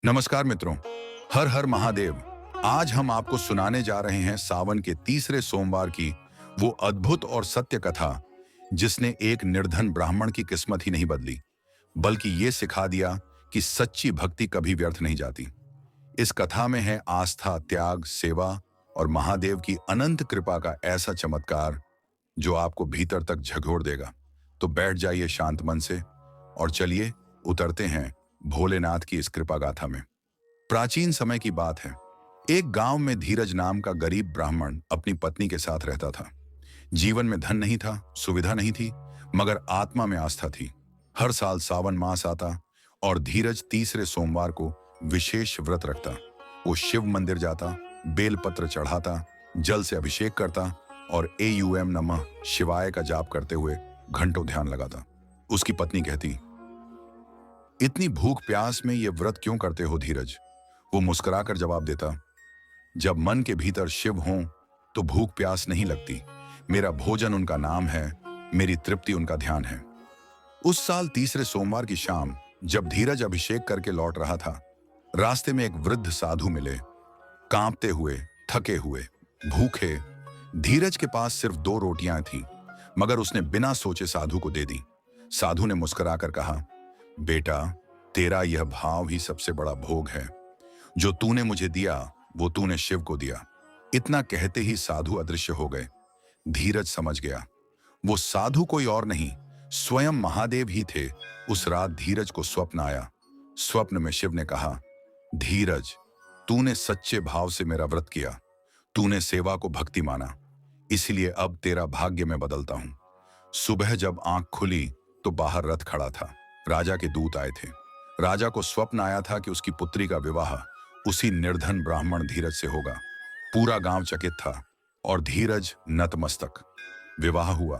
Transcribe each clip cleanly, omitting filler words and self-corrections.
नमस्कार मित्रों। हर हर महादेव। आज हम आपको सुनाने जा रहे हैं सावन के तीसरे सोमवार की वो अद्भुत और सत्य कथा जिसने एक निर्धन ब्राह्मण की किस्मत ही नहीं बदली, बल्कि ये सिखा दिया कि सच्ची भक्ति कभी व्यर्थ नहीं जाती। इस कथा में है आस्था, त्याग, सेवा और महादेव की अनंत कृपा का ऐसा चमत्कार जो आपको भीतर तक झकझोर देगा। तो बैठ जाइए शांत मन से और चलिए उतरते हैं भोलेनाथ की इस कृपा गाथा में। प्राचीन समय की बात है। एक गांव में धीरज नाम का गरीब ब्राह्मण अपनी पत्नी के साथ रहता था। जीवन में धन नहीं था, सुविधा नहीं थी, मगर आत्मा में आस्था थी। हर साल सावन मास आता और धीरज तीसरे सोमवार को विशेष व्रत रखता। वो शिव मंदिर जाता, बेलपत्र चढ़ाता, जल से अभिषेक करता और एयूएम नमः शिवाय का जाप करते हुए घंटों ध्यान लगाता। उसकी पत्नी कहती, इतनी भूख प्यास में ये व्रत क्यों करते हो धीरज? वो मुस्कुराकर जवाब देता, जब मन के भीतर शिव हों तो भूख प्यास नहीं लगती। मेरा भोजन उनका नाम है, मेरी तृप्ति उनका ध्यान है। उस साल तीसरे सोमवार की शाम जब धीरज अभिषेक करके लौट रहा था, रास्ते में एक वृद्ध साधु मिले। कांपते हुए, थके हुए, भूखे। धीरज के पास सिर्फ 2 रोटियां थीं, मगर उसने बिना सोचे साधु को दे दी। साधु ने मुस्कुराकर कहा, बेटा, तेरा यह भाव ही सबसे बड़ा भोग है। जो तूने मुझे दिया वो तूने शिव को दिया। इतना कहते ही साधु अदृश्य हो गए। धीरज समझ गया, वो साधु कोई और नहीं, स्वयं महादेव ही थे। उस रात धीरज को स्वप्न आया। स्वप्न में शिव ने कहा, धीरज, तूने सच्चे भाव से मेरा व्रत किया, तूने सेवा को भक्ति माना, इसलिए अब तेरा भाग्य मैं बदलता हूं। सुबह जब आंख खुली तो बाहर रथ खड़ा था। राजा के दूत आए थे। राजा को स्वप्न आया था कि उसकी पुत्री का विवाह उसी निर्धन ब्राह्मण धीरज से होगा। पूरा गांव चकित था और धीरज नतमस्तक। विवाह हुआ।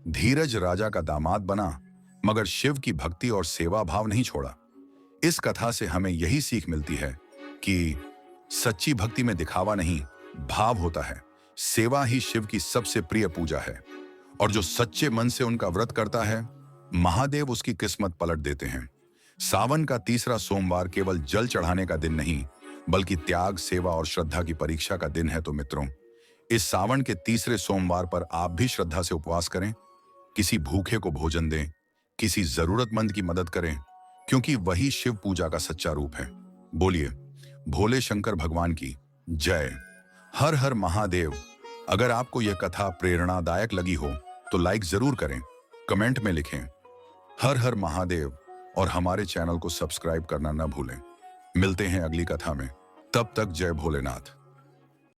धीरज राजा का दामाद बना, मगर शिव की भक्ति और सेवा भाव नहीं छोड़ा। इस कथा से हमें यही सीख मिलती है कि सच्ची भक्ति में दिखावा नहीं, भाव होता है। सेवा ही शिव की सबसे प्रिय पूजा है और जो सच्चे मन से उनका व्रत करता है, महादेव उसकी किस्मत पलट देते हैं। सावन का तीसरा सोमवार केवल जल चढ़ाने का दिन नहीं, बल्कि त्याग, सेवा और श्रद्धा की परीक्षा का दिन है। तो मित्रों, इस सावन के तीसरे सोमवार पर आप भी श्रद्धा से उपवास करें, किसी भूखे को भोजन दें, किसी जरूरतमंद की मदद करें, क्योंकि वही शिव पूजा का सच्चा रूप है। बोलिए भोले शंकर भगवान की जय। हर हर महादेव। अगर आपको यह कथा प्रेरणादायक लगी हो तो लाइक जरूर करें, कमेंट में लिखें हर हर महादेव और हमारे चैनल को सब्सक्राइब करना न भूलें। मिलते हैं अगली कथा में। तब तक जय भोलेनाथ।